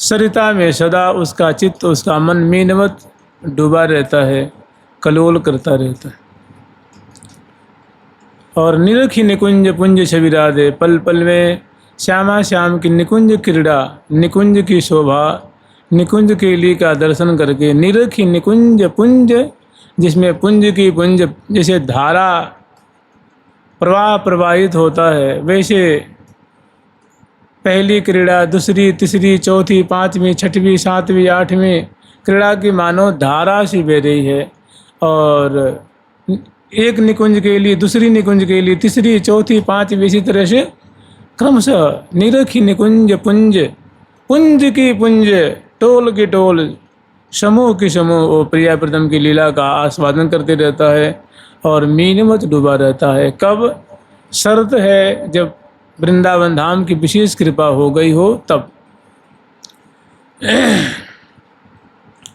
सरिता में सदा उसका चित्त, उसका मन मीनवत डूबा रहता है, कलोल करता रहता है। और निरखी निकुंज पुंज छवि राधे, पल पल में श्यामा श्याम की निकुंज क्रीड़ा, निकुंज की शोभा, निकुंज केली का दर्शन करके निरखी निकुंज पुंज, जिसमें पुंज की पुंज जैसे धारा प्रवाह प्रवाहित होता है, वैसे पहली क्रीड़ा, दूसरी, तीसरी, चौथी, पाँचवीं, छठवीं, सातवीं, आठवीं क्रीड़ा की मानो धारा सी बह रही है। और एक निकुंज के लिए, दूसरी निकुंज के लिए, तीसरी, चौथी, पाँचवीं, इसी तरह से क्रमशः निरखी निकुंज पुंज, पुंज की पुंज, टोल की टोल, समूह की समूह वो प्रिया प्रीतम की लीला का आस्वादन करते रहता है और मीनवत डूबा रहता है। कब? शर्त है जब वृंदावन धाम की विशेष कृपा हो गई हो तब।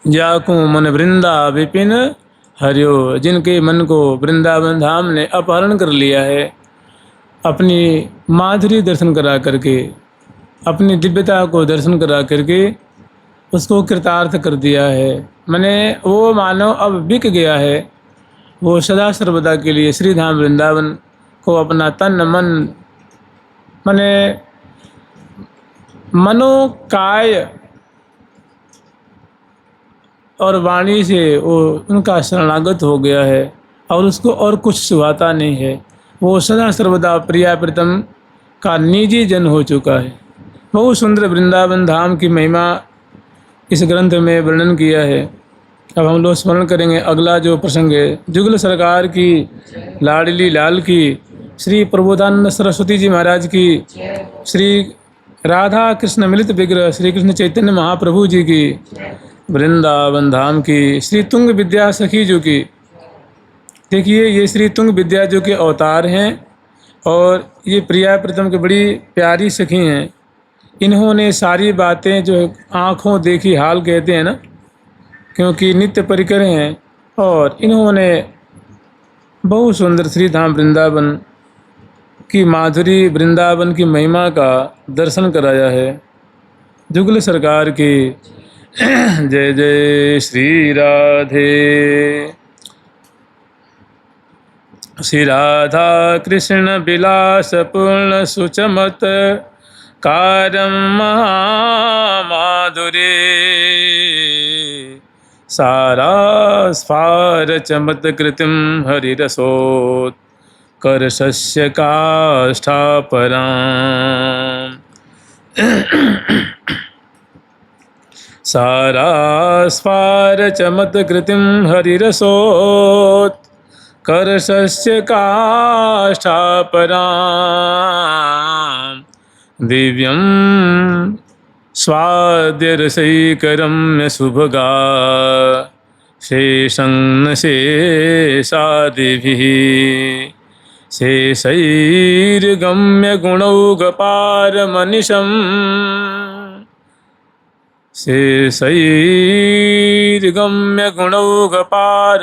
जाकू मन वृंदा विपिन हरियो, जिनके मन को वृंदावन धाम ने अपहरण कर लिया है, अपनी माधुरी दर्शन करा करके, अपनी दिव्यता को दर्शन करा करके उसको कृतार्थ कर दिया है। मैंने वो मानव अब बिक गया है, वो सदा सर्वदा के लिए श्री धाम वृंदावन को अपना तन मन माने मनोकाय और वाणी से वो उनका शरणागत हो गया है और उसको और कुछ सुहाता नहीं है। वो सदा सर्वदा प्रिया प्रीतम का निजी जन हो चुका है। बहुत सुंदर वृंदावन धाम की महिमा इस ग्रंथ में वर्णन किया है। अब हम लोग स्मरण करेंगे अगला जो प्रसंग है, जुगल सरकार की लाडली लाल की, श्री प्रबोधानंद सरस्वती जी महाराज की, श्री राधा कृष्ण मिलित विग्रह श्री कृष्ण चैतन्य महाप्रभु जी की, वृंदावन धाम की, श्री तुंग विद्या सखी जी की। देखिए ये श्री तुंग विद्या जो के अवतार हैं और ये प्रिया प्रीतम की बड़ी प्यारी सखी हैं। इन्होंने सारी बातें जो आँखों देखी हाल कहते हैं ना, क्योंकि नित्य परिकर हैं और इन्होंने बहुत सुंदर श्री धाम वृंदावन की माधुरी, वृंदावन की महिमा का दर्शन कराया है। जुगल सरकार की जय जय श्री राधे। श्री राधा कृष्ण विलास पूर्ण सुचमत कारम महामाधुरे, सारा स्फार चमत कृतिम हरिरसोत कर सस्य काष्ठा पराम। सारा स्फार चमत कृतिम हरिरसोत कर सस्य काष्ठा पराम। दिव्यं स्वाद्यरसैकरम्य शुभगा शेषं न शेषादिभिः, शेषैर्गम्य गुणौघपारमनिशम्, शेषैर्गम्य गुणौघपारमनिशम्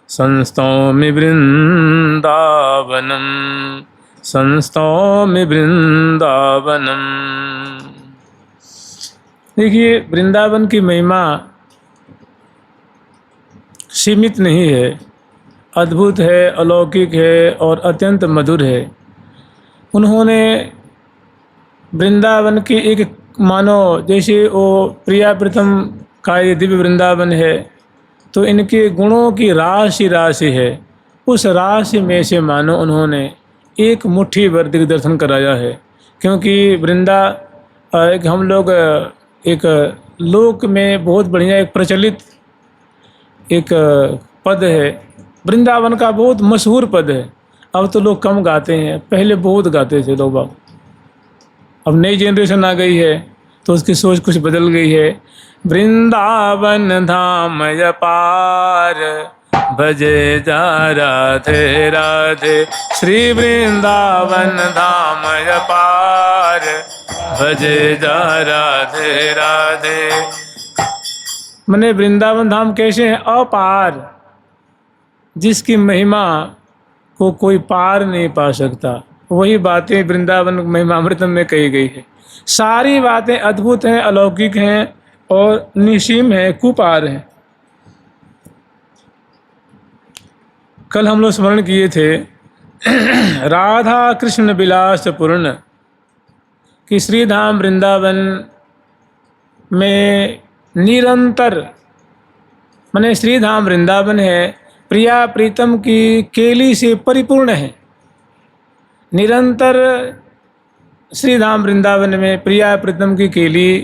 संस्तौमि वृंदावनम, संस्तौमि वृंदावनम। देखिए वृंदावन की महिमा सीमित नहीं है, अद्भुत है, अलौकिक है और अत्यंत मधुर है। उन्होंने वृंदावन की एक मानो जैसे वो प्रिया प्रीतम का ये दिव्य वृंदावन है तो इनके गुणों की राशि राशि है। उस राशि में से मानो उन्होंने एक मुट्ठी भर दिग्दर्शन कराया है। क्योंकि एक हम लोग एक लोक में बहुत बढ़िया एक प्रचलित एक पद है, वृंदावन का बहुत मशहूर पद है। अब तो लोग कम गाते हैं, पहले बहुत गाते थे लोग। अब नई जनरेशन आ गई है तो उसकी सोच कुछ बदल गई है। वृंदावन धाम अपार भजे जा राधे राधे, श्री वृंदावन धाम अपार भजे जा राधे राधे। मने वृंदावन धाम कैसे है? अपार, जिसकी महिमा को कोई पार नहीं पा सकता, वही बातें वृंदावन महिमामृतम में कही गई है। सारी बातें अद्भुत हैं, अलौकिक हैं और निसीम हैं, कुपार हैं। कल हम लोग स्मरण किए थे राधा कृष्ण विलास पूर्ण कि श्रीधाम वृंदावन में निरंतर, माने श्रीधाम वृंदावन है प्रिया प्रीतम की केली से परिपूर्ण है। निरंतर श्रीधाम वृंदावन में प्रिया प्रीतम की केली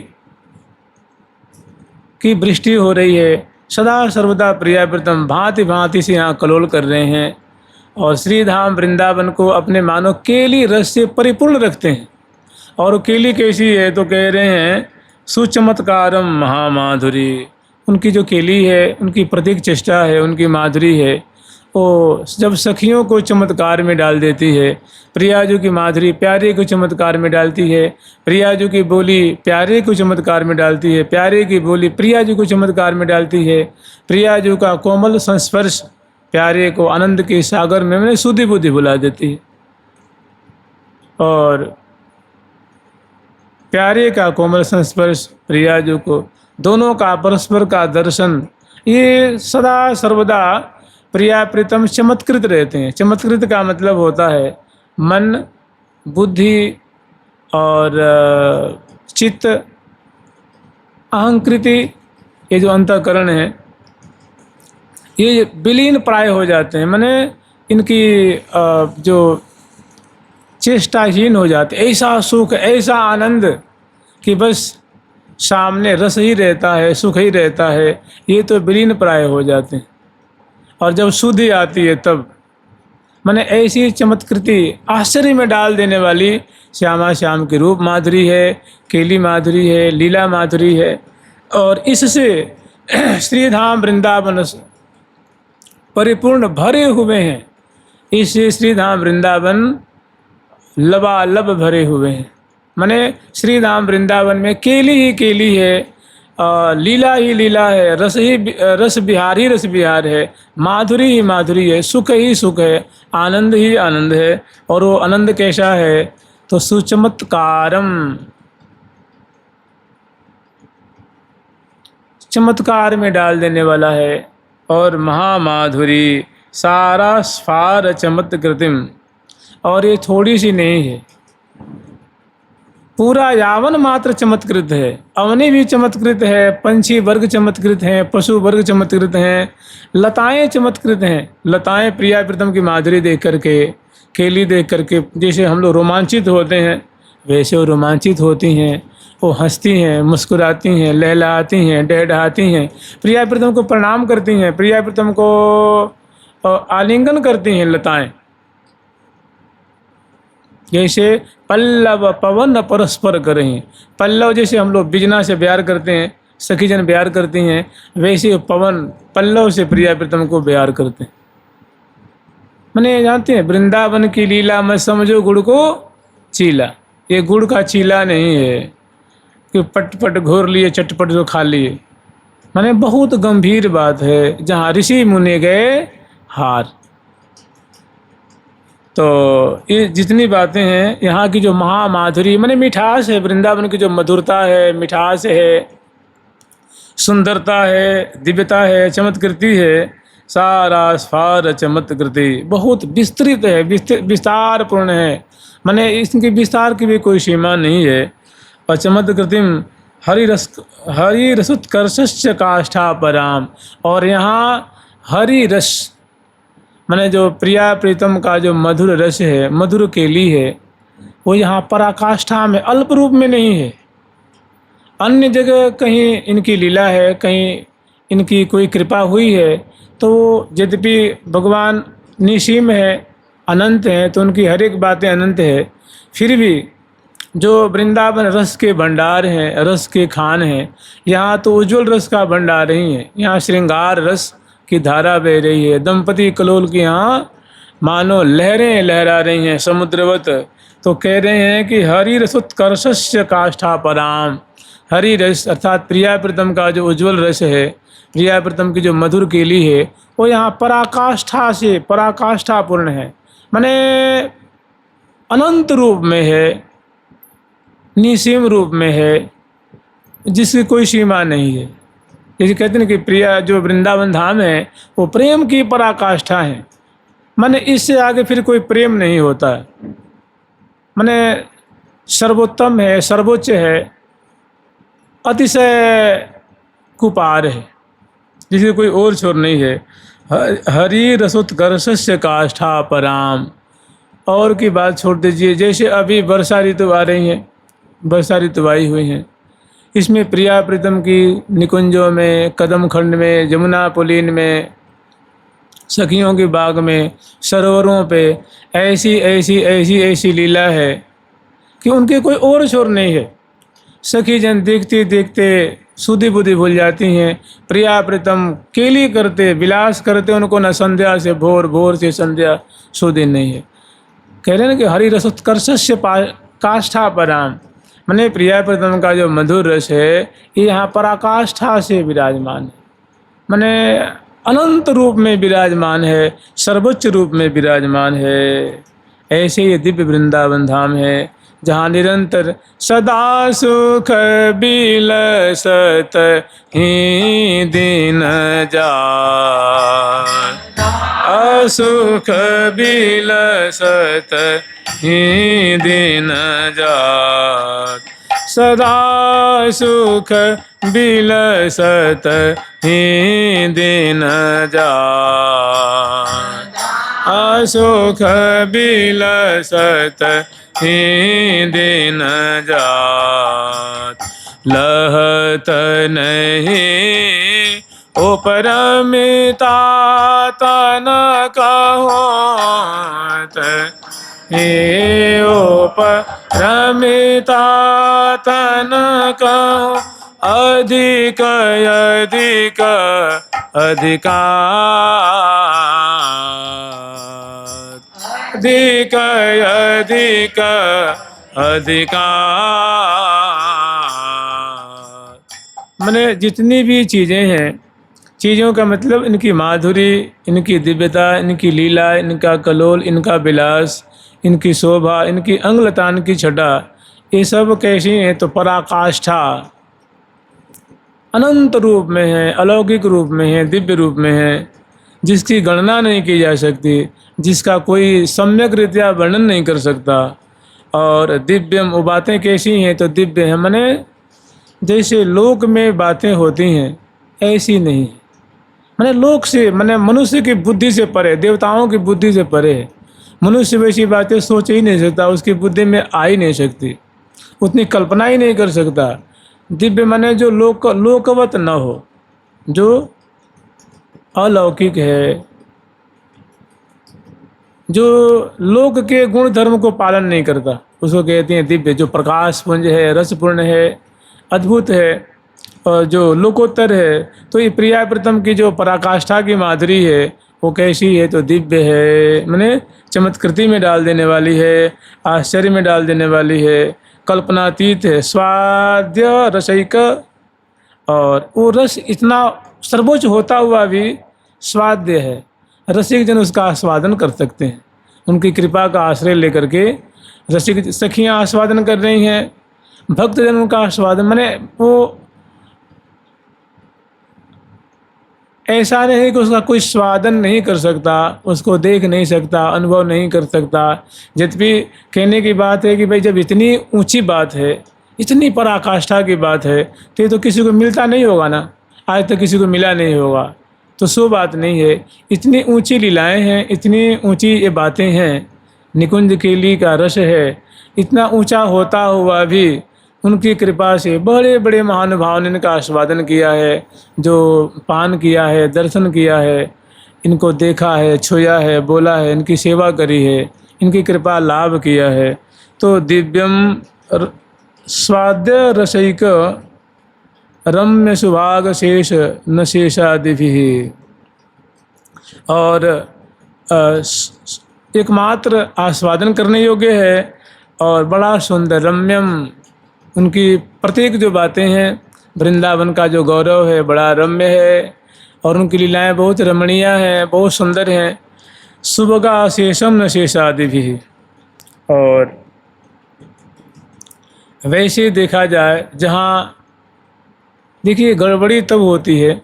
की वृष्टि हो रही है। सदा सर्वदा प्रिया प्रीतम भांति भांति से यहाँ कलोल कर रहे हैं और श्रीधाम वृंदावन को अपने मानो केली रस से परिपूर्ण रखते हैं। और केली कैसी है तो कह रहे हैं सुचमत्कारम महामाधुरी। उनकी जो केली है, उनकी प्रतीक चेष्टा है, उनकी माधुरी है, वो जब सखियों को चमत्कार में डाल देती है। प्रियाजू की माधुरी प्यारे को चमत्कार में डालती है, प्रियाजू की बोली प्यारे को चमत्कार में डालती है, प्यारे की बोली प्रियाजू को चमत्कार में डालती है, प्रियाजू का कोमल संस्पर्श प्यारे को आनंद के सागर में मैंने सुधि बुद्धि बुला देती है। और प्यारे का कोमल संस्पर्श प्रियाजू को, दोनों का परस्पर का दर्शन, ये सदा सर्वदा प्रिया प्रीतम चमत्कृत रहते हैं। चमत्कृत का मतलब होता है मन, बुद्धि और चित्त, अहंकृति, ये जो अंतःकरण है ये विलीन प्राय हो जाते हैं। माने इनकी जो चेष्टाहीन हो जाते, ऐसा सुख ऐसा आनंद कि बस सामने रस ही रहता है, सुख ही रहता है, ये तो विलीन प्राय हो जाते हैं। और जब शुद्धि आती है तब माने ऐसी चमत्कृति आश्चर्य में डाल देने वाली श्यामा श्याम की रूप माधुरी है, केली माधुरी है, लीला माधुरी है। और इससे श्रीधाम वृंदावन परिपूर्ण भरे हुए हैं। इससे श्रीधाम वृंदावन लबालब भरे हुए हैं। माने श्रीधाम वृंदावन में केली ही केली है, लीला ही लीला है, रस ही रस बिहार है, माधुरी ही माधुरी है, सुख ही सुख है, आनंद ही आनंद है। और वो आनंद कैसा है तो सुचमत्कारम, चमत्कार में डाल देने वाला है। और महामाधुरी सारा स्फार चमत्कृतिम, और ये थोड़ी सी नहीं है, पूरा यावन मात्र चमत्कृत है। अवनी भी चमत्कृत है, पंछी वर्ग चमत्कृत हैं, पशु वर्ग चमत्कृत हैं, लताएं चमत्कृत हैं। लताएं प्रिया प्रीतम की माधुरी देख करके, केली देख करके जैसे हम लोग रोमांचित होते हैं वैसे वो रोमांचित होती हैं। वो हंसती हैं, मुस्कुराती हैं, लहलहाती हैं, डहडहाती हैं, प्रिया प्रीतम को प्रणाम करती हैं, प्रिया प्रीतम को आलिंगन करती हैं लताएं। जैसे पल्लव पवन परस्पर करें, पल्लव जैसे हम लोग बिजना से प्यार करते हैं, सखी जन प्यार करती हैं, वैसे पवन पल्लव से प्रिया प्रीतम को प्यार करते हैं। मैंने जानते हैं वृंदावन की लीला मत समझो गुड़ को चीला। ये गुड़ का चीला नहीं है कि पटपट घोर लिए चटपट जो खा लिए। मैंने बहुत गंभीर बात है, जहाँ ऋषि मुनि गए हार। तो ये जितनी बातें हैं यहाँ की जो महामाधुरी माने मिठास है, वृंदावन की जो मधुरता है, मिठास है, सुंदरता है, दिव्यता है, चमत्कृति है, सारा स्फार चमत्कृति बहुत विस्तृत है, विस्तार पूर्ण है। माने इसकी विस्तार की भी कोई सीमा नहीं है। और चमत्कृतिम हरि रसोत्कर्षस्य काष्ठा पराम, और यहाँ हरि रस माने जो प्रिया प्रीतम का जो मधुर रस है, मधुर केली है, वो यहाँ पराकाष्ठा में अल्प रूप में नहीं है। अन्य जगह कहीं इनकी लीला है, कहीं इनकी कोई कृपा हुई है, तो यद्यपि भगवान निसीम है, अनंत हैं, तो उनकी हर एक बातें अनंत है, फिर भी जो वृंदावन रस के भंडार हैं, रस के खान हैं, यहाँ तो उज्ज्वल रस का भंडार नहीं है। यहाँ श्रृंगार रस की धारा बह रही है। दंपति कलोल की यहाँ मानो लहरें लहरा रही हैं समुद्रवत। तो कह रहे हैं कि हरि रसोत्कर्षस्य काष्ठा पराम, हरि रस अर्थात प्रिया प्रीतम का जो उज्ज्वल रस है, प्रिया प्रीतम की जो मधुर केली है, वो यहाँ पराकाष्ठा से पराकाष्ठा पूर्ण है। माने अनंत रूप में है, निसीम रूप में है, जिसकी कोई सीमा नहीं है। जैसे कहते हैं कि प्रिया जो वृंदावन धाम है वो प्रेम की पराकाष्ठा है। माने इससे आगे फिर कोई प्रेम नहीं होता है। माने सर्वोत्तम है, सर्वोच्च है, अतिशय कुपार है, जिसकी कोई और छोर नहीं है। हरि रसोत्कर्षस्य काष्ठा पराम। और की बात छोड़ दीजिए। जैसे अभी वर्षा ऋतु आ रही है, वर्षा ऋतु आई हुई है, इसमें प्रिया प्रीतम की निकुंजों में, कदम खंड में, जमुना पुलीन में, सखियों के बाग में, सरोवरों पे ऐसी ऐसी ऐसी ऐसी लीला है कि उनके कोई और छोर नहीं है। सखी जन देखते देखते सुधि बुद्धि भूल जाती हैं। प्रिया प्रीतम केली करते, विलास करते, उनको न संध्या से भोर, भोर से संध्या सुधि नहीं है। कह रहे हैं ना कि हरि रसोत्कर्षस्य काष्ठा पराम। मैंने प्रिया प्रीतम का जो मधुर रस है ये यहाँ पराकाष्ठा से विराजमान है। मैंने अनंत रूप में विराजमान है, सर्वोच्च रूप में विराजमान है। ऐसे ये दिव्य वृंदावन धाम है जहाँ निरंतर सदा सुख बिलसत ही दिन जान, असुख बिलसत ही दिन जात, सदा सुख बिलसत ही दिन जात, असुख बिलसत ही दिन जात। लहत नहीं उपरमिता तन कहोत, हे उपरमिता तन कहो अधिक अधिक अधिकार, अधिक अधिक अधिकार। मैंने जितनी भी चीज़ें हैं, चीज़ों का मतलब इनकी माधुरी, इनकी दिव्यता, इनकी लीला, इनका कलोल, इनका विलास, इनकी शोभा, इनकी अंगलता, इनकी छटा, ये सब कैसी हैं? तो पराकाष्ठा, अनंत रूप में है, अलौकिक रूप में है, दिव्य रूप में है, जिसकी गणना नहीं की जा सकती, जिसका कोई सम्यक रीत्या वर्णन नहीं कर सकता। और दिव्यम, वो बातें कैसी हैं? तो दिव्य हैं, माने जैसे लोक में बातें होती हैं ऐसी नहीं है। माने लोक से, माने मनुष्य की बुद्धि से परे, देवताओं की बुद्धि से परे है। मनुष्य वैसी बातें सोच ही नहीं सकता, उसकी बुद्धि में आ ही नहीं सकती, उतनी कल्पना ही नहीं कर सकता। दिव्य माने जो लोकवत न हो, जो अलौकिक है, जो लोक के गुण धर्म को पालन नहीं करता, उसको कहते हैं दिव्य। जो प्रकाश पुंज है, रसपूर्ण है, अद्भुत है और जो लोकोत्तर है। तो ये प्रिया प्रीतम की जो पराकाष्ठा की माधुरी है वो कैसी है? तो दिव्य है, माने चमत्कृति में डाल देने वाली है, आश्चर्य में डाल देने वाली है, कल्पनातीत है, स्वाद्य रसिक। और वो रस इतना सर्वोच्च होता हुआ भी स्वाद्य है, रसिक जन उसका आस्वादन कर सकते हैं। उनकी कृपा का आश्रय लेकर के रसिक सखियाँ आस्वादन कर रही हैं, भक्तजन उनका आस्वादन, माने वो ऐसा नहीं कि उसका कोई स्वादन नहीं कर सकता, उसको देख नहीं सकता, अनुभव नहीं कर सकता। यद्यपि कहने की बात है कि भाई जब इतनी ऊंची बात है, इतनी पराकाष्ठा की बात है, तो ये तो किसी को मिलता नहीं होगा ना, आज तक किसी को मिला नहीं होगा। तो सो बात नहीं है, इतनी ऊंची लीलाएं हैं, इतनी ऊंची ये बातें हैं, निकुंज केली का रस है, इतना ऊंचा होता हुआ भी उनकी कृपा से बड़े बड़े महानुभाव ने इनका आस्वादन किया है, जो पान किया है, दर्शन किया है, इनको देखा है, छुआ है, बोला है, इनकी सेवा करी है, इनकी कृपा लाभ किया है। तो दिव्यम स्वाद्य रसिक रम्य सुभाग शेष न शेषादिभिः। और एकमात्र आस्वादन करने योग्य है और बड़ा सुंदर रम्यम। उनकी प्रत्येक जो बातें हैं, वृंदावन का जो गौरव है बड़ा रम्य है और उनकी लीलाएं बहुत रमणीय हैं, बहुत सुंदर हैं। सुभगा शेषम न शेषादिभिः। और वैसे देखा जाए, जहाँ देखिए गड़बड़ी तब होती है,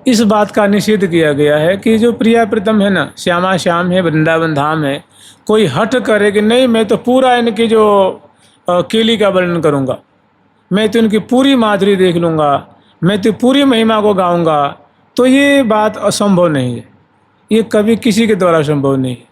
इस बात का निषेध किया गया है कि जो प्रिया प्रीतम है ना, श्यामा श्याम है, वृंदावन धाम है, कोई हट करे कि नहीं मैं तो पूरा इनकी जो केली का वर्णन करूँगा, मैं तो इनकी पूरी माधुरी देख लूँगा, मैं तो पूरी महिमा को गाऊँगा, तो ये बात असंभव नहीं है, ये कभी किसी के द्वारा संभव नहीं है।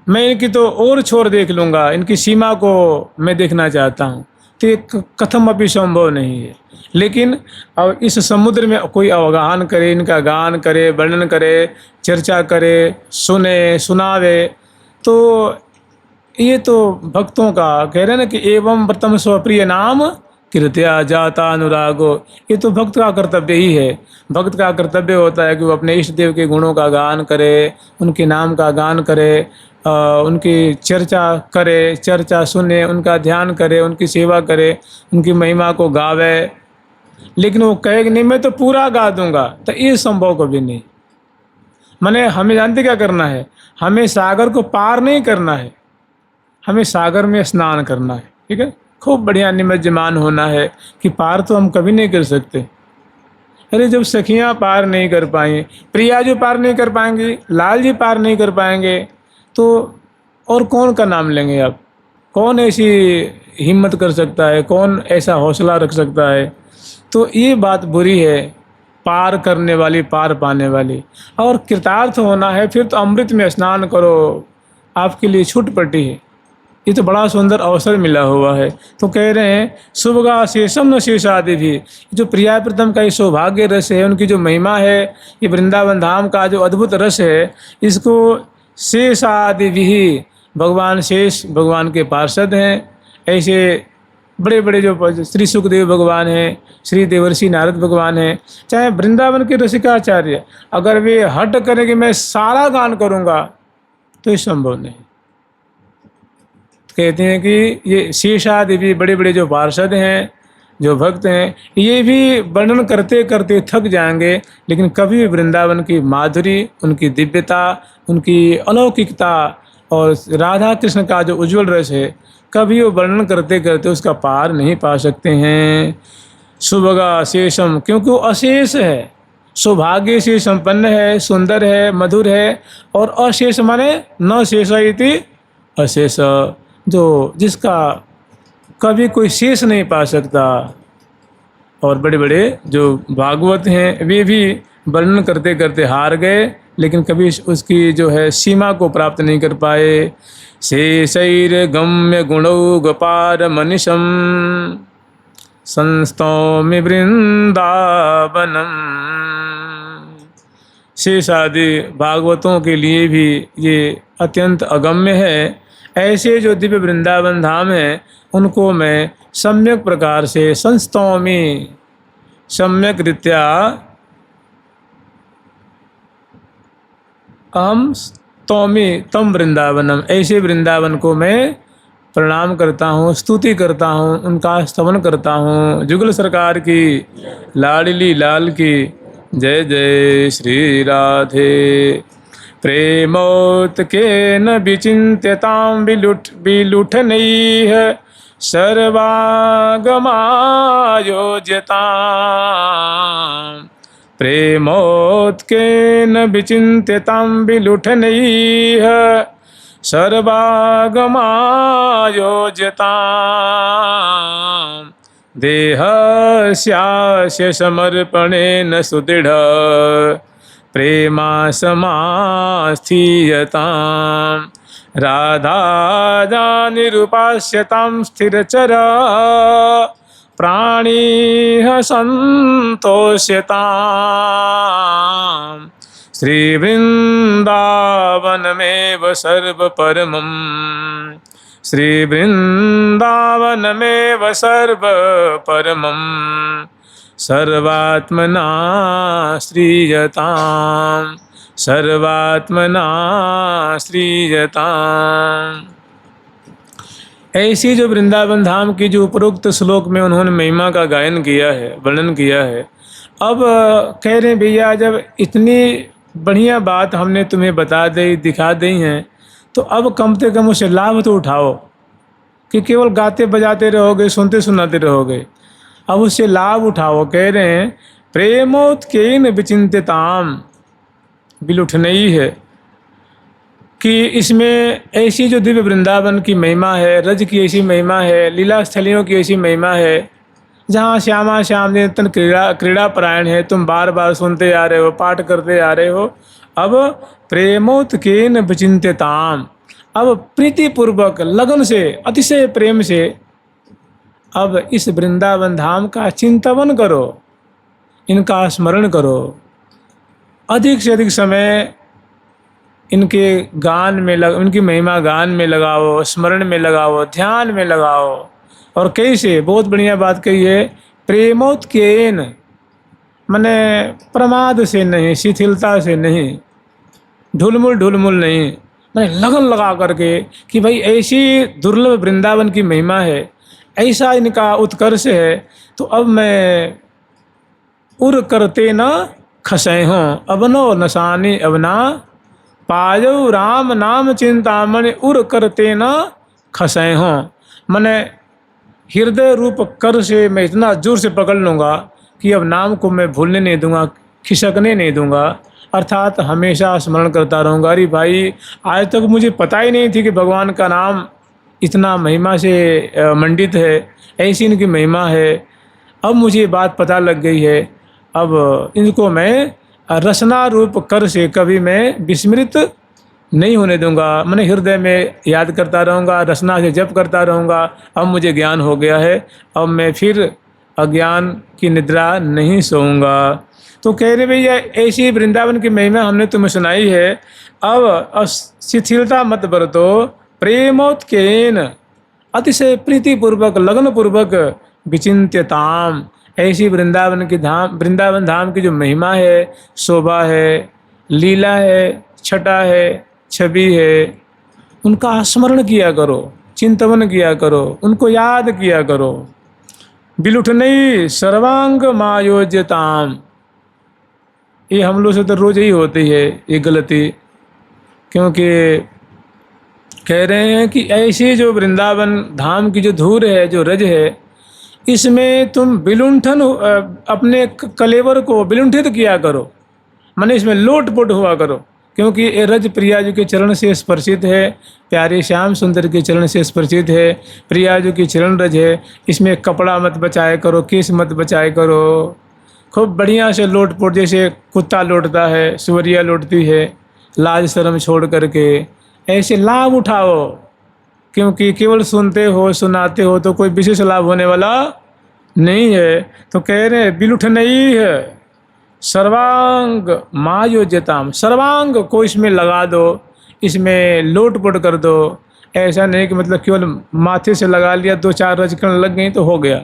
मैं इनकी तो और छोर देख लूँगा, इनकी सीमा को मैं देखना चाहता हूँ, तो ये कथम अभी संभव नहीं है। लेकिन अब इस समुद्र में कोई अवगाहन करे, इनका गान करे, वर्णन करे, चर्चा करे, सुने, सुनावे, तो ये तो भक्तों का कह रहे हैं ना कि एवं व्रतम स्वप्रिय नाम कृत्या जाता अनुरागो, ये तो भक्त का कर्तव्य ही है। भक्त का कर्तव्य होता है कि वो अपने इष्ट देव के गुणों का गान करे, उनके नाम का गान करे, उनकी चर्चा करे, चर्चा सुने, उनका ध्यान करे, उनकी सेवा करे, उनकी महिमा को गावे। लेकिन वो कहे कि नहीं मैं तो पूरा गा दूंगा, तो ये संभव कभी नहीं। माने हमें जानते क्या करना है, हमें सागर को पार नहीं करना है, हमें सागर में स्नान करना है, ठीक है, खूब बढ़िया निमज्जमान होना है कि पार तो हम कभी नहीं कर सकते। अरे जब सखियाँ पार नहीं कर पाई, प्रिया जी पार नहीं कर पाएंगी, लाल जी पार नहीं कर पाएंगे, तो और कौन का नाम लेंगे आप? कौन ऐसी हिम्मत कर सकता है, कौन ऐसा हौसला रख सकता है? तो ये बात बुरी है, पार करने वाली, पार पाने वाली। और कृतार्थ होना है फिर तो अमृत में स्नान करो, आपके लिए छूट पड़ी है, ये तो बड़ा सुंदर अवसर मिला हुआ है। तो कह रहे हैं शुभगा शेषम न शेषादि भी, जो प्रिया प्रीतम का ये सौभाग्य रस है, उनकी जो महिमा है, ये वृंदावन धाम का जो अद्भुत रस है, इसको शेषादि भी, भगवान शेष भगवान के पार्षद हैं, ऐसे बड़े बड़े जो श्री सुखदेव भगवान हैं, श्री देवर्षि नारद भगवान हैं, चाहे वृंदावन के रसिकाचार्य, अगर वे हट करें कि मैं सारा गान करूँगा, तो ये संभव नहीं। कहते हैं कि ये शेषादि भी, बड़े बड़े जो पार्षद हैं, जो भक्त हैं, ये भी वर्णन करते करते थक जाएंगे, लेकिन कभी भी वृंदावन की माधुरी, उनकी दिव्यता, उनकी अलौकिकता और राधा कृष्ण का जो उज्जवल रस है, कभी वो वर्णन करते करते उसका पार नहीं पा सकते हैं। सुभगा शेषम, क्योंकि वो अशेष है, सौभाग्य से संपन्न है, सुंदर है, मधुर है, और अशेष माने न शेष इति अशेष, जो जिसका कभी कोई शेष नहीं पा सकता। और बड़े बड़े जो भागवत हैं, वे भी वर्णन करते करते हार गए, लेकिन कभी उसकी जो है सीमा को प्राप्त नहीं कर पाए। शेषैर गम्य गुणौघपार मनिशम संस्तौमि वृंदावनम। शेष आदि भागवतों के लिए भी ये अत्यंत अगम्य है। ऐसे जो दिव्य वृंदावन धाम है, उनको मैं सम्यक प्रकार से संस्तौमि, सम्यक रीत्या अहम स्तौमि तम वृंदावनम, ऐसे वृंदावन को मैं प्रणाम करता हूँ, स्तुति करता हूँ, उनका स्तवन करता हूँ। जुगल सरकार की लाडली लाल की जय जय श्री राधे। प्रेमोत के न विचिन्त्यतां विलुठनैः सर्वागमायोज्यताम्। प्रेमोत के न विचिन्त्यतां विलुठनैः सर्वागमायोज्यताम्। देहस्यास्य समर्पणेन सुदृढ प्रेमा समास्थीयतां। राधाजानिरुपास्यतां स्थिरचर प्राणिः सन्तोष्यताम्। श्रीवृन्दावनमेव सर्वपरमं, श्रीवृन्दावनमेव सर्वपरमं सर्वात्मना श्रीयतां, सर्वात्मना श्रीयतां। ऐसी जो वृंदावन धाम की जो उपरोक्त श्लोक में उन्होंने महिमा का गायन किया है, वर्णन किया है, अब कह रहे हैं भैया जब इतनी बढ़िया बात हमने तुम्हें बता दी, दिखा दी हैं, तो अब कम से कम उसे लाभ तो उठाओ, कि केवल गाते बजाते रहोगे, सुनते सुनाते रहोगे। अब उससे लाभ उठाओ। कह रहे हैं प्रेमोत्केन विचिंतिताम, बिलुठनई है कि इसमें ऐसी जो दिव्य वृंदावन की महिमा है, रज की ऐसी महिमा है, लीला स्थलियों की ऐसी महिमा है, जहाँ श्यामा श्याम निरंतर क्रीड़ा परायण है। तुम बार बार सुनते आ रहे हो, पाठ करते आ रहे हो। अब प्रेमोत्केन विचिंतिताम, अब प्रीतिपूर्वक लगन से, अतिशय प्रेम से अब इस वृंदावन धाम का चिंतन करो, इनका स्मरण करो। अधिक से अधिक समय इनके गान में इनकी महिमा गान में लगाओ, स्मरण में लगाओ, ध्यान में लगाओ। और कैसे, बहुत बढ़िया बात कही है, प्रेमोत्केन, माने प्रमाद से नहीं, शिथिलता से नहीं, ढुलमुल नहीं, मैंने लगन लगा करके कि भाई ऐसी दुर्लभ वृंदावन की महिमा है, ऐसा इनका उत्कर्ष है, तो अब मैं उर करते न खसै हूँ, अबनो नसानी अबना पाजो राम नाम चिंतामणि, उर करते न खसै हूँ। मैंने हृदय रूप कर से मैं इतना जोर से पकड़ लूँगा कि अब नाम को मैं भूलने नहीं दूंगा, खिसकने नहीं दूंगा, अर्थात हमेशा स्मरण करता रहूँगा। अरे भाई, आज तक मुझे पता ही नहीं थी कि भगवान का नाम इतना महिमा से मंडित है, ऐसी इनकी महिमा है। अब मुझे ये बात पता लग गई है। अब इनको मैं रसना रूप कर से कभी मैं विस्मृत नहीं होने दूंगा, मैंने हृदय में याद करता रहूँगा, रसना से जप करता रहूँगा। अब मुझे ज्ञान हो गया है, अब मैं फिर अज्ञान की निद्रा नहीं सोऊंगा। तो कह रहे भैया ऐसी वृंदावन की महिमा हमने तुम्हें सुनाई है, अब शिथिलता मत बरतो, प्रेमोत्केन, अतिशय प्रीतिपूर्वक लगनपूर्वक विचिंत्यताम, ऐसी वृंदावन धाम की जो महिमा है, शोभा है, लीला है, छटा है, छवि है, उनका स्मरण किया करो, चिंतन किया करो, उनको याद किया करो। बिलुठनई सर्वांग मायोज्यताम, ये हम लोग से तो रोज ही होती है ये गलती, क्योंकि कह रहे हैं कि ऐसी जो वृंदावन धाम की जो धूर है, जो रज है, इसमें तुम बिलुंठन अपने कलेवर को बिलुंठित किया करो, माने इसमें लोटपोट हुआ करो, क्योंकि ये रज प्रियाजू के चरण से स्पर्शित है, प्यारे श्याम सुंदर के चरण से स्पर्शित है, प्रियाजू की चरण रज है। इसमें कपड़ा मत बचाए करो, केस मत बचाए करो, खूब बढ़िया से लोटपोट, जैसे कुत्ता लौटता है, सुवरिया लौटती है, लाज शर्म छोड़ करके ऐसे लाभ उठाओ। क्योंकि केवल सुनते हो, सुनाते हो तो कोई विशेष लाभ होने वाला नहीं है। तो कह रहे हैं बिलुठनई है सर्वांग मायोज्यताम, सर्वांग को इसमें लगा दो, इसमें लोटपोट कर दो। ऐसा नहीं कि मतलब केवल माथे से लगा लिया, 2-4 रजकण लग गई तो हो गया,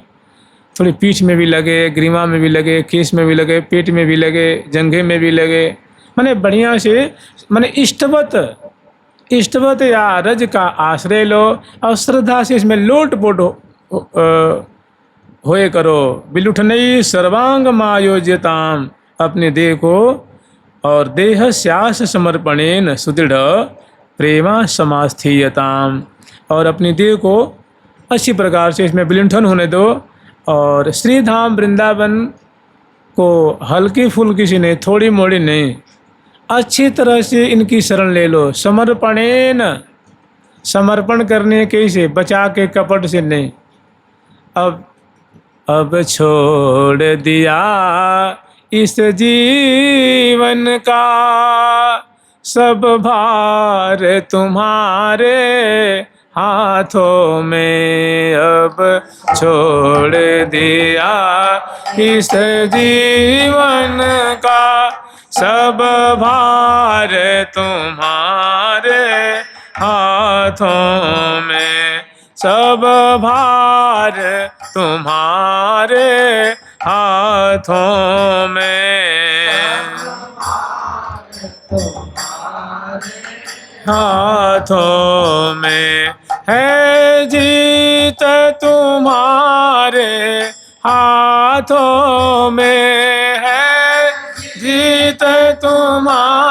थोड़ी पीठ में भी लगे, ग्रीवा में भी लगे, केस में भी लगे, पेट में भी लगे, जंघे में भी लगे, माने बढ़िया से, माने इष्टवत या रज का आश्रय लो और श्रद्धा से इसमें लोटपोट होए करो। बिलुठनई सर्वांग मायोज्यताम, अपने देह को और देह श्यास समर्पणेन सुदृढ़ प्रेमा समास्थीयताम, और अपनी देह को अच्छी प्रकार से इसमें विलुंठन होने दो। और श्रीधाम वृंदावन को हल्की फुल्की सी नहीं, थोड़ी मोड़ी नहीं, अच्छी तरह से इनकी शरण ले लो। समर्पणेन, समर्पण करने के से, बचा के कपट से नहीं। अब छोड़ दिया इस जीवन का सब भार तुम्हारे हाथों में, अब छोड़ दिया इस जीवन का सब भार तुम्हारे हाथों में, सब भार तुम्हारे हाथों में, हाथों में है जीत तुम्हारे हाथों में है जीत तुम्हारे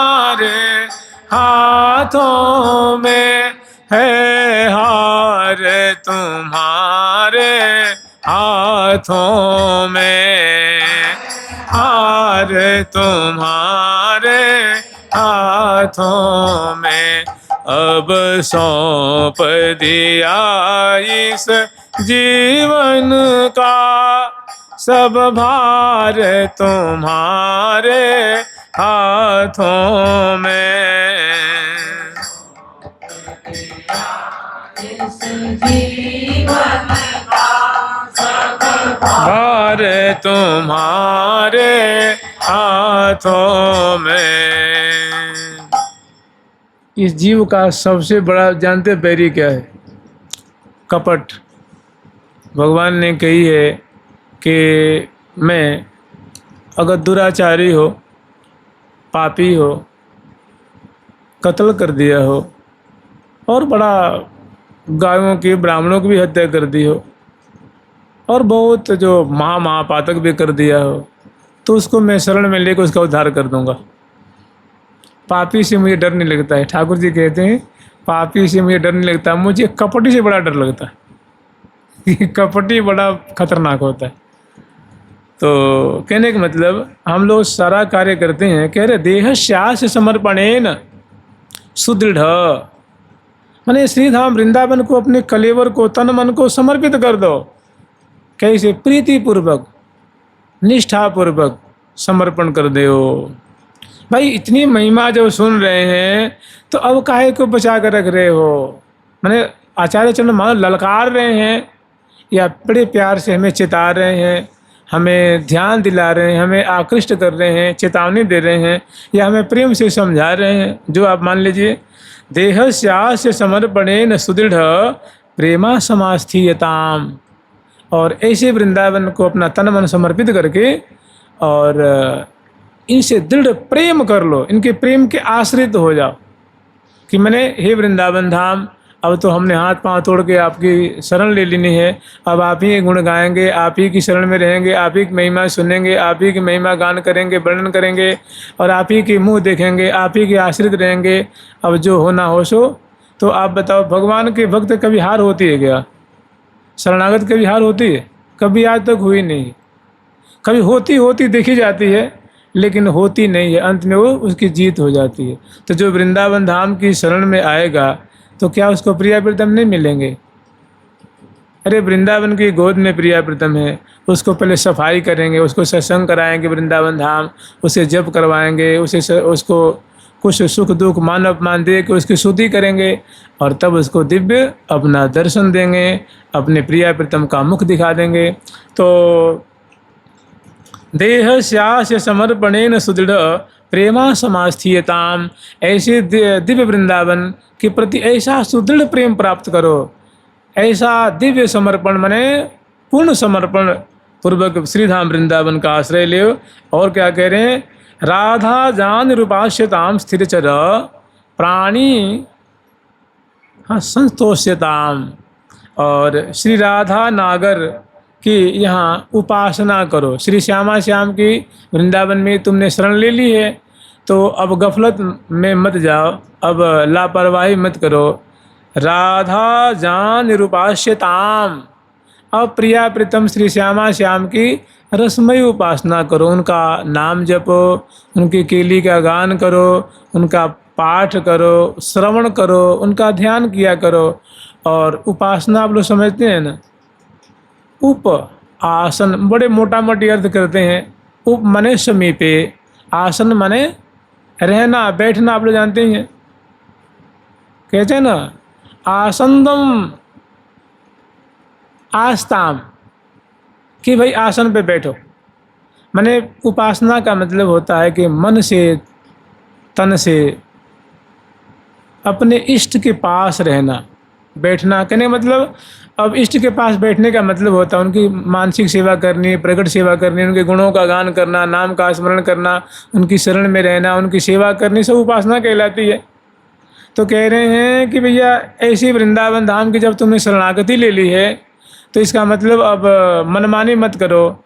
हाथों में है हार तुम्हारे हाथों में, हार तुम्हारे हाथों में। अब सौंप दिया इस जीवन का सब भार तुम्हारे हाथों में। इस जीवन का सब भार तुम्हारे हाथों में। इस जीव का सबसे बड़ा जानते बैरी क्या है? कपट। भगवान ने कही है कि मैं अगर दुराचारी हो, पापी हो, कत्ल कर दिया हो और बड़ा गायों की ब्राह्मणों की भी हत्या कर दी हो और बहुत जो महापातक भी कर दिया हो, तो उसको मैं शरण में लेकर उसका उद्धार कर दूंगा। पापी से मुझे डर नहीं लगता है। ठाकुर जी कहते हैं पापी से मुझे डर नहीं लगता, मुझे कपटी से बड़ा डर लगता है। कपटी बड़ा खतरनाक होता है। तो कहने का मतलब हम लोग सारा कार्य करते हैं, कह रहे देह श्यास समर्पणेन सुदृढ़, माने श्रीधाम वृंदावन को, अपने कलेवर को, तन मन को समर्पित कर दो। कैसे? प्रीति पूर्वक, निष्ठा पूर्वक समर्पण कर दो। भाई इतनी महिमा जब सुन रहे हैं तो अब काहे को बचा कर रख रहे हो? माने आचार्य चरण मान ललकार रहे हैं या बड़े प्यार से हमें चेता रहे हैं, हमें ध्यान दिला रहे हैं, हमें आकृष्ट कर रहे हैं, चेतावनी दे रहे हैं, या हमें प्रेम से समझा रहे हैं। जो आप मान लीजिए देहस्यास्य समर्पणेन सुदृढ़ प्रेमा समास्थीयताम, और ऐसे वृंदावन को अपना तन मन समर्पित करके और इनसे दृढ़ प्रेम कर लो, इनके प्रेम के आश्रित हो जाओ कि मैंने हे वृंदावन धाम, अब तो हमने हाथ पांव तोड़ के आपकी शरण ले लेनी है, अब आप ही गुण गाएंगे, आप ही की शरण में रहेंगे, आप ही की महिमा सुनेंगे, आप ही की महिमा गान करेंगे, वर्णन करेंगे और आप ही के मुंह देखेंगे, आप ही के आश्रित रहेंगे। अब जो होना हो सो। तो आप बताओ भगवान के भक्त कभी हार होती है क्या? शरणागत कभी हार होती है? कभी आज तक हुई नहीं। कभी होती देखी जाती है लेकिन होती नहीं है, अंत में वो उसकी जीत हो जाती है। तो जो वृंदावन धाम की शरण में आएगा तो क्या उसको प्रिया प्रीतम नहीं मिलेंगे? अरे वृंदावन की गोद में प्रिया प्रीतम है, उसको पहले सफाई करेंगे, उसको सत्संग कराएंगे वृंदावन धाम, उसे जप करवाएंगे, उसको कुछ सुख दुख मान अपमान दे के उसकी शुद्धि करेंगे और तब उसको दिव्य अपना दर्शन देंगे, अपने प्रिया प्रीतम का मुख दिखा देंगे। तो देह श्यास समर्पणेन सुदृढ़ प्रेमा समास्थीयताम, ऐसे दिव्य वृंदावन के प्रति ऐसा सुदृढ़ प्रेम प्राप्त करो, ऐसा दिव्य समर्पण माने पूर्ण समर्पण पूर्वक श्रीधाम वृंदावन का आश्रय ले। और क्या कह रहे हैं? राधा जान रूपाश्यताम स्थिरचर प्राणी संतोष्यताम, और श्री राधा नागर की यहाँ उपासना करो। श्री श्यामा श्याम की वृंदावन में तुमने शरण ले ली है तो अब गफलत में मत जाओ, अब लापरवाही मत करो। राधा जान निरूपाश्यताम, अब प्रिया प्रीतम श्री श्यामा श्याम की रसमयी उपासना करो, उनका नाम जपो, उनकी केली का गान करो, उनका पाठ करो, श्रवण करो, उनका ध्यान किया करो। और उपासना आप लोग समझते हैं ना, उप आसन बड़े मोटा मोटी अर्थ करते हैं। उप माने समीपे, आसन माने रहना बैठना, आप लोग जानते हैं, कहते हैं ना आसंदम आस्ताम, कि भाई आसन पे बैठो। माने उपासना का मतलब होता है कि मन से तन से अपने इष्ट के पास रहना, बैठना। कहने का मतलब अब इष्ट के पास बैठने का मतलब होता है उनकी मानसिक सेवा करनी, प्रकट सेवा करनी, उनके गुणों का गान करना, नाम का स्मरण करना, उनकी शरण में रहना, उनकी सेवा करनी, सब उपासना कहलाती है। तो कह रहे हैं कि भैया ऐसी वृंदावन धाम की जब तुमने शरणागति ले ली है तो इसका मतलब अब मनमानी मत करो,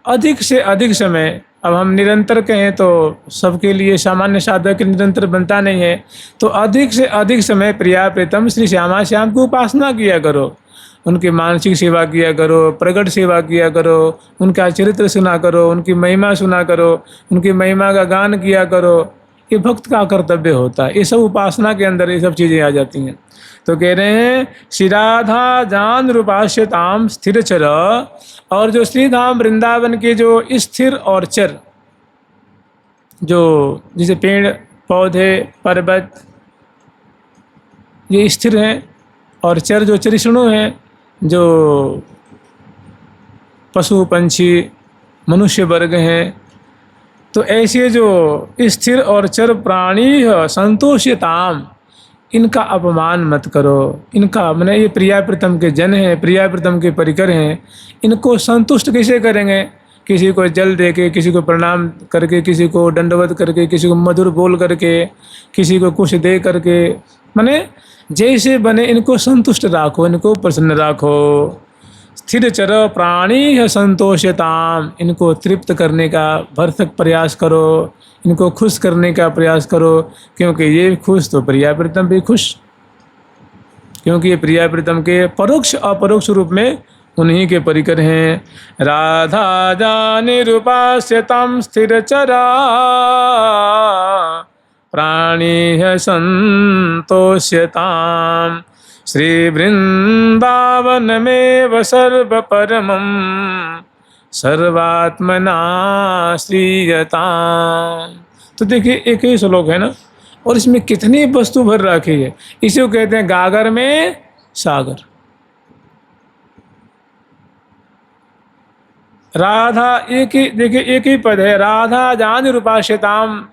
अधिक से अधिक समय अब हम निरंतर कहें तो सबके लिए सामान्य साधक निरंतर बनता नहीं है, तो अधिक से अधिक समय प्रिया प्रीतम श्री श्यामा श्याम की उपासना किया करो, उनकी मानसिक सेवा किया करो, प्रगट सेवा किया करो, उनका चरित्र सुना करो, उनकी महिमा सुना करो, उनकी महिमा का गान किया करो। ये भक्त का कर्तव्य होता है। ये सब उपासना के अंदर ये सब चीज़ें आ जाती हैं। तो कह रहे हैं श्री राधा जान रूपाश्यताम स्थिर चर, और जो श्रीधाम वृंदावन के जो स्थिर और चर, जो जैसे पेड़ पौधे पर्वत ये स्थिर हैं, और चर जो चरिष्णु हैं, जो पशु पंछी मनुष्य वर्ग हैं, तो ऐसे जो स्थिर और चर प्राणी संतोषताम, इनका अपमान मत करो। इनका मैंने ये प्रिया प्रीतम के जन हैं, प्रिया प्रीतम के परिकर हैं, इनको संतुष्ट कैसे करेंगे? किसी को जल दे के, किसी को प्रणाम करके, किसी को दंडवत करके, किसी को मधुर बोल करके, किसी को कुछ दे करके, माने जैसे बने इनको संतुष्ट राखो, इनको प्रसन्न राखो। स्थिर चर प्राणी है संतोषताम, इनको तृप्त करने का भरसक प्रयास करो, इनको खुश करने का प्रयास करो, क्योंकि ये खुश तो प्रिया प्रीतम भी खुश, क्योंकि ये प्रिया प्रीतम के परोक्ष अपरोक्ष रूप में उन्हीं के परिकर हैं। राधा जानि रूपास्यताम स्थिर चरा प्राणी है संतोष्यताम श्री वृंदावन में सर्व परमं सर्वात्मना श्रीयताम। तो देखिए एक ही श्लोक है ना, और इसमें कितनी वस्तु भर रखी है। इसे को कहते हैं गागर में सागर। राधा एक ही, देखिए एक ही पद है, राधा जान रूपाश्यताम,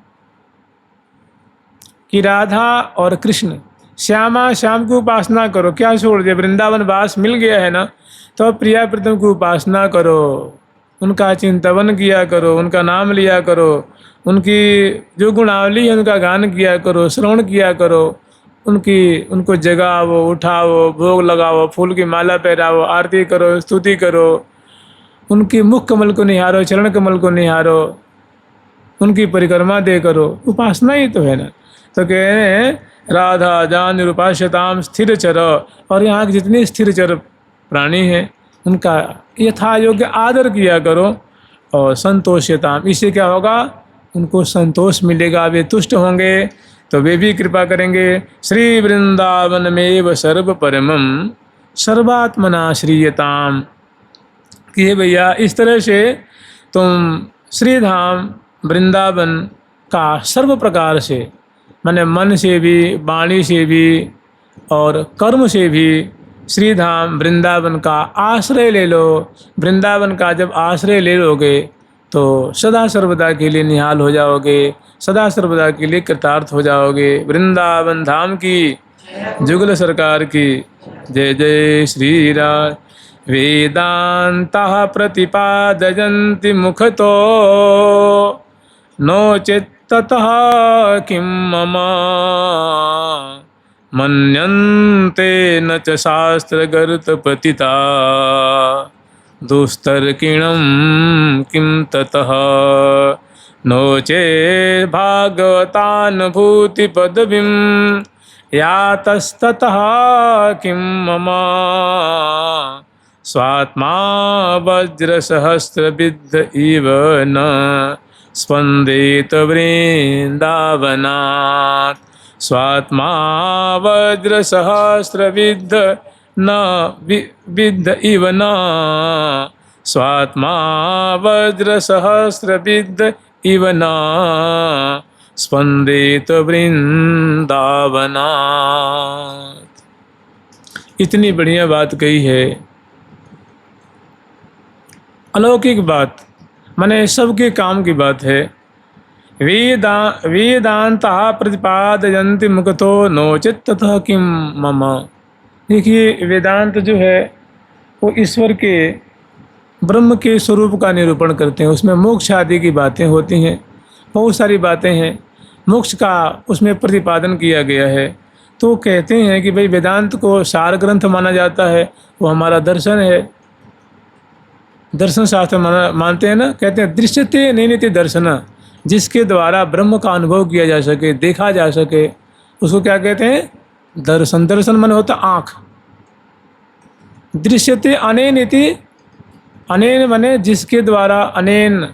कि राधा और कृष्ण श्यामा श्याम की उपासना करो। क्या छोड़ दिया? वृंदावन वास मिल गया है ना, तो अब प्रिया प्रीतम की उपासना करो, उनका चिंतन किया करो, उनका नाम लिया करो, उनकी जो गुणावली है उनका गान किया करो, श्रवण किया करो, उनको जगाओ, उठाओ, भोग लगाओ, फूल की माला पहराओ, आरती करो, स्तुति करो, उनकी मुख कमल को निहारो, चरण कमल को निहारो, उनकी परिक्रमा दे करो। उपासना ही तो है ना। तो कह रहे हैं राधा जान रूपाश्यताम स्थिर चर, और यहाँ के जितने स्थिर चर प्राणी हैं उनका यथा योग्य आदर किया करो, और संतोष्यताम, इससे क्या होगा? उनको संतोष मिलेगा, वे तुष्ट होंगे, तो वे भी कृपा करेंगे। श्री वृंदावन में सर्व परमं सर्वात्मना श्रीयताम, कि हे भैया इस तरह से तुम श्रीधाम वृंदावन का सर्व प्रकार से, माने मन से भी, वाणी से भी और कर्म से भी श्रीधाम वृंदावन का आश्रय ले लो। वृंदावन का जब आश्रय ले लोगे तो सदा सर्वदा के लिए निहाल हो जाओगे, सदा सर्वदा के लिए कृतार्थ हो जाओगे। वृंदावन धाम की, जुगल सरकार की जय जय श्री राम। वेदांतः प्रतिपादयन्ति मुखतो नो चित्ततः किं मम मन्यन्ते न च शास्त्रगर्तपतिता दुस्तर्किणं किं ततः नो चेत् भागवतानुभूतिपदवीं यातस्ततः किं मम स्वात्मा वज्रसहस्रबिद्ध इव न स्पन्देत वृन्दावनात्। स्वात्मा वज्रसहस्रबिद्ध न विद्ध इव न स्वात्मा वज्रसहस्रबिद्ध इव न स्पन्देत वृन्दावनात्। इतनी बढ़िया बात कही है, अलौकिक बात, माने सबके काम की बात है। वेदांतः प्रतिपादयन्ति मुखतो नोचित ततः किं मम। देखिए वेदांत जो है वो ईश्वर के, ब्रह्म के स्वरूप का निरूपण करते हैं। उसमें मोक्ष आदि की बातें होती हैं, बहुत सारी बातें हैं, मोक्ष का उसमें प्रतिपादन किया गया है। तो कहते हैं कि भाई वेदांत को सार ग्रंथ माना जाता है, वो हमारा दर्शन है। दर्शन शास्त्र मानते हैं ना, कहते हैं दृश्यते नैनिति दर्शन, जिसके द्वारा ब्रह्म का अनुभव किया जा सके, देखा जा सके, उसको क्या कहते हैं? दर्शन। दर्शन मन होता आँख। दृश्यते अनेन इति, अनेन मने जिसके द्वारा, अनेन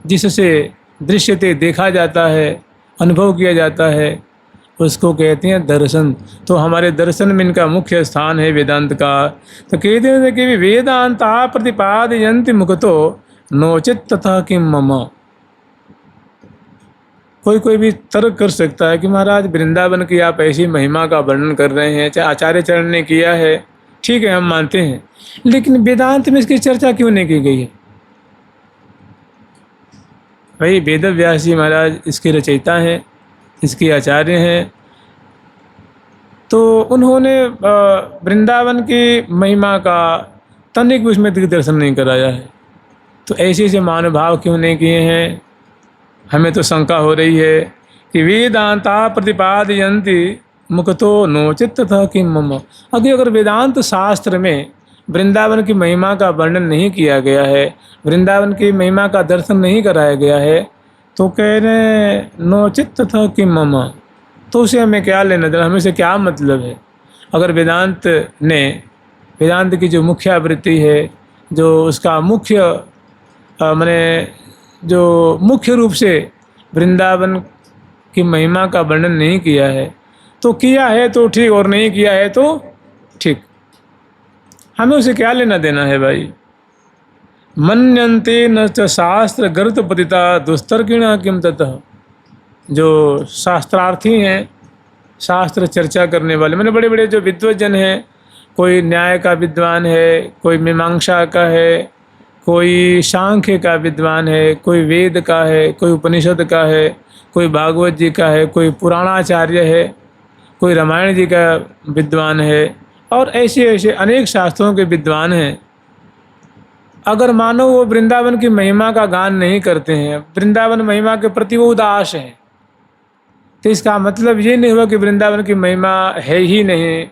जिससे, दृश्यते देखा जाता है, अनुभव किया जाता है, उसको कहते हैं दर्शन। तो हमारे दर्शन में इनका मुख्य स्थान है वेदांत का। तो कहते हैं कि वेदांता प्रतिपादयन्ति मुक्तो नोचित तथा किम मम। कोई कोई भी तर्क कर सकता है कि महाराज वृंदावन की आप ऐसी महिमा का वर्णन कर रहे हैं, चाहे आचार्य चरण ने किया है, ठीक है, हम मानते हैं, लेकिन वेदांत में इसकी चर्चा क्यों नहीं की गई है? भाई वेद व्यास जी महाराज इसके रचयिता हैं, इसके आचार्य हैं, तो उन्होंने वृंदावन की महिमा का तनिक उसमें दिग्दर्शन नहीं कराया है। तो ऐसे ऐसे महानुभाव क्यों नहीं किए हैं? हमें तो शंका हो रही है कि वेदांता प्रतिपादयन्ति मुक्तो नोचित तथा किम मम। अगर वेदांत शास्त्र में वृंदावन की महिमा का वर्णन नहीं किया गया है, वृंदावन की महिमा का दर्शन नहीं कराया गया है, तो कह रहे नोचित तथा किम मम, तो उसे हमें क्या लेना देना, हमें से क्या मतलब है? अगर वेदांत ने, वेदांत की जो मुख्य आवृत्ति है, जो उसका मुख्य माने जो मुख्य रूप से वृंदावन की महिमा का वर्णन नहीं किया है, तो किया है तो ठीक और नहीं किया है तो ठीक, हमें उसे क्या लेना देना है भाई? मन्यन्ते न च शास्त्र गर्त पतिता दुस्तर्किणा किम ततः। जो शास्त्रार्थी हैं, शास्त्र चर्चा करने वाले, मैंने बड़े बड़े जो विद्वजन हैं, कोई न्याय का विद्वान है, कोई मीमांसा का है, कोई सांख्य का विद्वान है, कोई वेद का है, कोई उपनिषद का है, कोई भागवत जी का है, कोई पुराणाचार्य है, कोई रामायण जी का विद्वान है, और ऐसे ऐसे अनेक शास्त्रों के विद्वान हैं। अगर मानो वो वृंदावन की महिमा का गान नहीं करते हैं, वृंदावन महिमा के प्रति वो उदास हैं, तो इसका मतलब ये नहीं हुआ कि वृंदावन की महिमा है ही नहीं।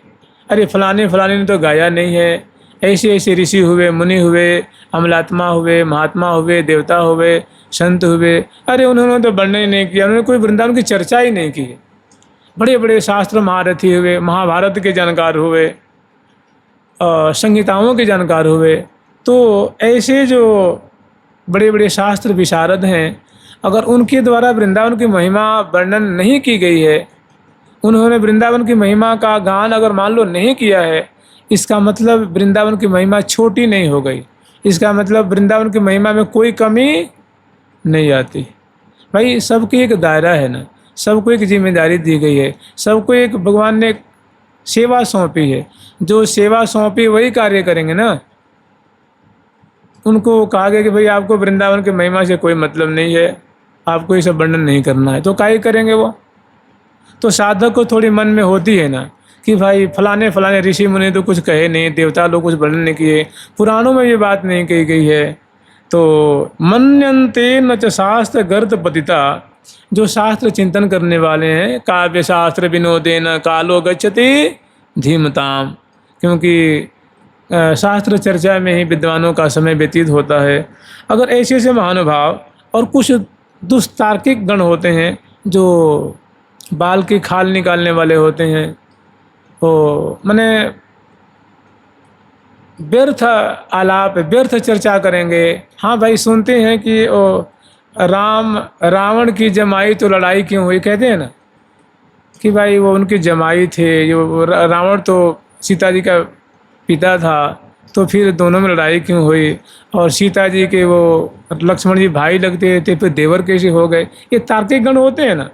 अरे फलाने फलाने ने तो गाया नहीं है, ऐसे ऐसे ऋषि हुए, मुनि हुए, अमलात्मा हुए, महात्मा हुए, देवता हुए, संत हुए, अरे उन्होंने तो वर्णन ही नहीं किया, उन्होंने कोई वृंदावन की चर्चा ही नहीं की। बड़े बड़े शास्त्र महारथी हुए, महाभारत के जानकार हुए, संहिताओं के जानकार हुए, तो ऐसे जो बड़े बड़े शास्त्र विशारद हैं, अगर उनके द्वारा वृंदावन की महिमा वर्णन नहीं की गई है, उन्होंने वृंदावन की महिमा का गान अगर मान लो नहीं किया है, इसका मतलब वृंदावन की महिमा छोटी नहीं हो गई, इसका मतलब वृंदावन की महिमा में कोई कमी नहीं आती। भाई सबकी एक दायरा है ना, सबको एक जिम्मेदारी दी गई है, सबको एक भगवान ने सेवा सौंपी है, जो सेवा सौंपी वही कार्य करेंगे ना। उनको कहा गया कि भाई आपको वृंदावन की महिमा से कोई मतलब नहीं है, आपको ये सब वर्णन नहीं करना है, तो काहे करेंगे वो? तो साधक को थोड़ी मन में होती है ना कि भाई फलाने फलाने ऋषि मुनि तो कुछ कहे नहीं, देवता लोग कुछ वर्णन नहीं किए, पुराणों में ये बात नहीं कही गई है। तो मन्यन्ते न च शास्त्र गर्त पतिता, जो शास्त्र चिंतन करने वाले हैं, काव्य शास्त्र विनोदेन कालो गच्छति धीमताम, क्योंकि शास्त्र चर्चा में ही विद्वानों का समय व्यतीत होता है। अगर ऐसे ऐसे महानुभाव और कुछ दुस्तार्किक गण होते हैं जो बाल की खाल निकालने वाले होते हैं, तो माने व्यर्थ आलाप, व्यर्थ चर्चा करेंगे। हाँ भाई सुनते हैं कि रावण की जमाई तो लड़ाई क्यों हुई, कहते हैं ना कि भाई वो उनकी जमाई थे, जो रावण तो सीता जी का पिता था, तो फिर दोनों में लड़ाई क्यों हुई, और सीता जी के वो लक्ष्मण जी भाई लगते थे, फिर देवर कैसे हो गए। ये तार्किक गण होते हैं ना,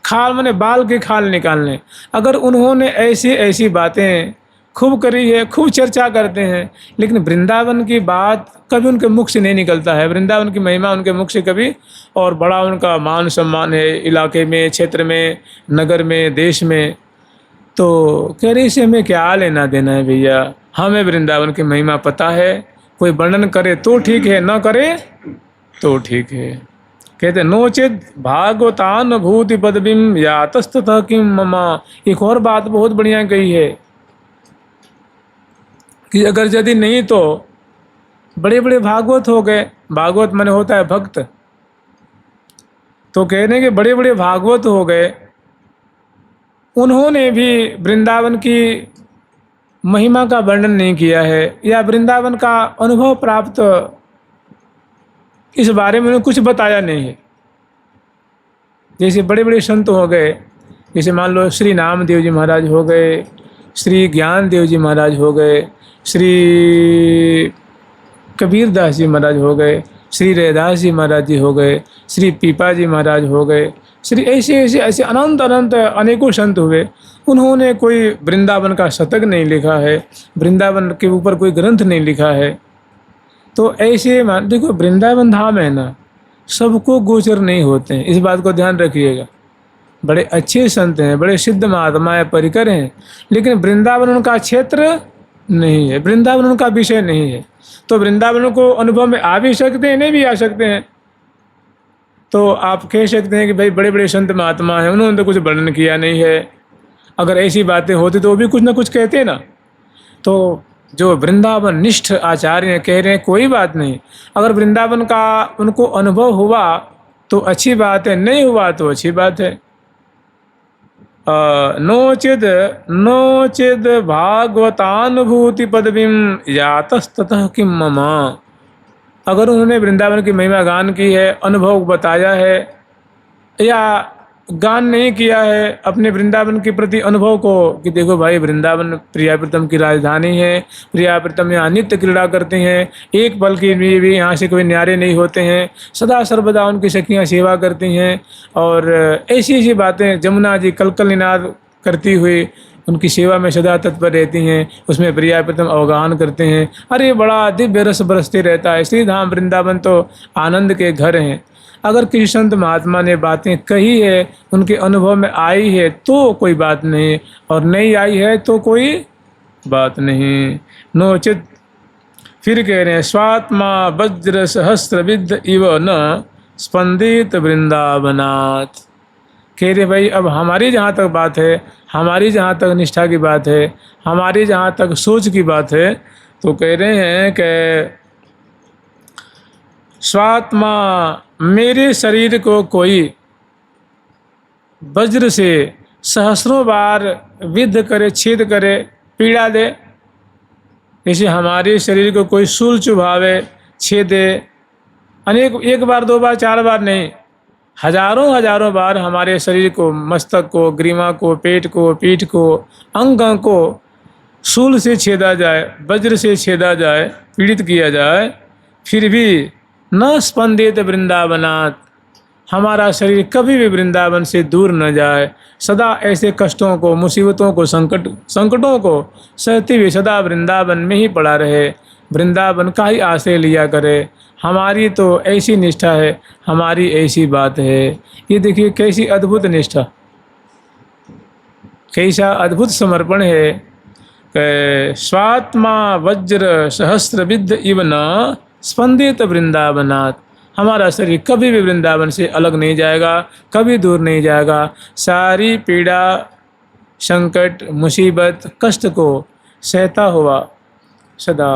खाल माने बाल के खाल निकालने। अगर उन्होंने ऐसी ऐसी बातें खूब करी है, खूब चर्चा करते हैं, लेकिन वृंदावन की बात कभी उनके मुख से नहीं निकलता है, वृंदावन की महिमा उनके मुख से कभी, और बड़ा उनका मान सम्मान है इलाके में, क्षेत्र में, नगर में, देश में, तो कह रही से हमें क्या लेना देना है भैया? हमें वृंदावन की महिमा पता है, कोई वर्णन करे तो ठीक है, न करे तो ठीक है। कहते नोचित भागवतान भूति पदवीं यातस्ततः किम मम। एक और बात बहुत बढ़िया कही है कि अगर यदि नहीं तो बड़े बड़े भागवत हो गए, भागवत माने होता है भक्त, तो कहने के बड़े बड़े भागवत हो गए, उन्होंने भी वृंदावन की महिमा का वर्णन नहीं किया है या वृंदावन का अनुभव प्राप्त इस बारे में उन्हें कुछ बताया नहीं है। जैसे बड़े बड़े संत हो गए, जैसे मान लो श्री नामदेव जी महाराज हो गए, श्री ज्ञान देव जी महाराज हो गए, श्री कबीरदास जी महाराज हो गए, श्री रैदास जी महाराज जी हो गए, श्री पीपा जी महाराज हो गए, श्री ऐसे ऐसे ऐसे अनंत अनंत अनेकों संत हुए। उन्होंने कोई वृंदावन का शतक नहीं लिखा है, वृंदावन के ऊपर कोई ग्रंथ नहीं लिखा है। तो ऐसे देखो वृंदावन धाम है ना, सबको गोचर नहीं होते हैं, इस बात को ध्यान रखिएगा। बड़े अच्छे संत हैं, बड़े सिद्ध महात्माएं परिकर हैं, लेकिन वृंदावन उनका क्षेत्र नहीं है, वृंदावन उनका विषय नहीं है। तो वृंदावन को अनुभव में आ भी सकते हैं, नहीं भी आ सकते हैं। तो आप कह सकते हैं कि भाई बड़े बड़े संत महात्मा हैं, उन्होंने तो कुछ वर्णन किया नहीं है। अगर ऐसी बातें होती तो वो भी कुछ ना कुछ कहते ना। तो जो वृंदावन निष्ठ आचार्य कह रहे हैं कोई बात नहीं, अगर वृंदावन का उनको अनुभव हुआ तो अच्छी बात है, नहीं हुआ तो अच्छी बात है। नोचिद नोचिद भागवतानुभूति पदवीं यातस्ततः किं मम। अगर उन्होंने वृंदावन की महिमा गान की है, अनुभव बताया है, या गान नहीं किया है अपने वृंदावन के प्रति अनुभव को कि देखो भाई वृंदावन प्रिया प्रीतम की राजधानी है, प्रिया प्रीतम यहाँ नित्य क्रीड़ा करते हैं, एक पल की भी यहाँ से कोई न्यारे नहीं होते हैं, सदा सर्वदा उनकी सखियाँ सेवा करती हैं, और ऐसी ऐसी बातें, जमुना जी कलकल निनाद करती हुई उनकी सेवा में सदा तत्पर रहती हैं, उसमें प्रिया प्रीतम अवगाहन करते हैं। अरे बड़ा दिव्य रस बरसते रहता है। श्री धाम वृंदावन तो आनंद के घर हैं। अगर किसी संत महात्मा ने बातें कही है, उनके अनुभव में आई है तो कोई बात नहीं, और नहीं आई है तो कोई बात नहीं। नोचित, फिर कह रहे हैं स्वात्मा वज्र सहस्त्र विद्ध इव न स्पंदित वृंदावनाथ। कह रहे भाई अब हमारी जहाँ तक बात है, हमारी जहाँ तक निष्ठा की बात है, हमारी जहाँ तक सोच की बात है, तो कह रहे हैं कि स्वात्मा, मेरे शरीर को कोई वज्र से सहस्रों बार विद्ध करे, छेद करे, पीड़ा दे, जैसे हमारे शरीर को कोई शूल चुभावे, छेदे, अनेक, एक बार दो बार चार बार नहीं, हजारों हजारों बार हमारे शरीर को, मस्तक को, ग्रीवा को, पेट को, पीठ को, अंग अंग को शूल से छेदा जाए, वज्र से छेदा जाए, पीड़ित किया जाए, फिर भी न स्पंदित वृंदावनाथ, हमारा शरीर कभी भी वृंदावन से दूर न जाए, सदा ऐसे कष्टों को, मुसीबतों को, संकटों को सहते हुए सदा वृंदावन में ही पड़ा रहे, वृंदावन का ही आश्रय लिया करे। हमारी तो ऐसी निष्ठा है, हमारी ऐसी बात है। ये देखिए कैसी अद्भुत निष्ठा, कैसा अद्भुत समर्पण है। स्वात्मा वज्र सहस्त्र विद्ध इव न स्पंदित वृंदावनाथ, हमारा शरीर कभी भी वृंदावन से अलग नहीं जाएगा, कभी दूर नहीं जाएगा। सारी पीड़ा, संकट, मुसीबत, कष्ट को सहता हुआ सदा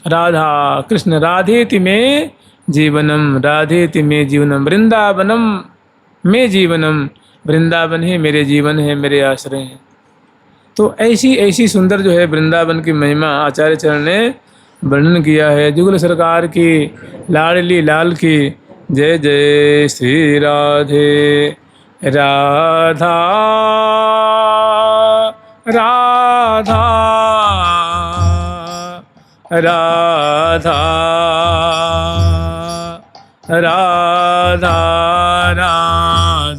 राधा कृष्ण राधेति में जीवनम, राधेति में जीवनम, वृंदावनम में जीवनम, वृंदावन ही मेरे जीवन है, मेरे आश्रय हैं। तो ऐसी ऐसी सुंदर जो है वृंदावन की महिमा आचार्य चरण ने वर्णन किया है। जुगल सरकार की लाडली लाल की जय जय। श्री राधे राधा राधा राधा राधा राधा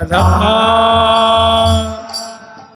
राधा।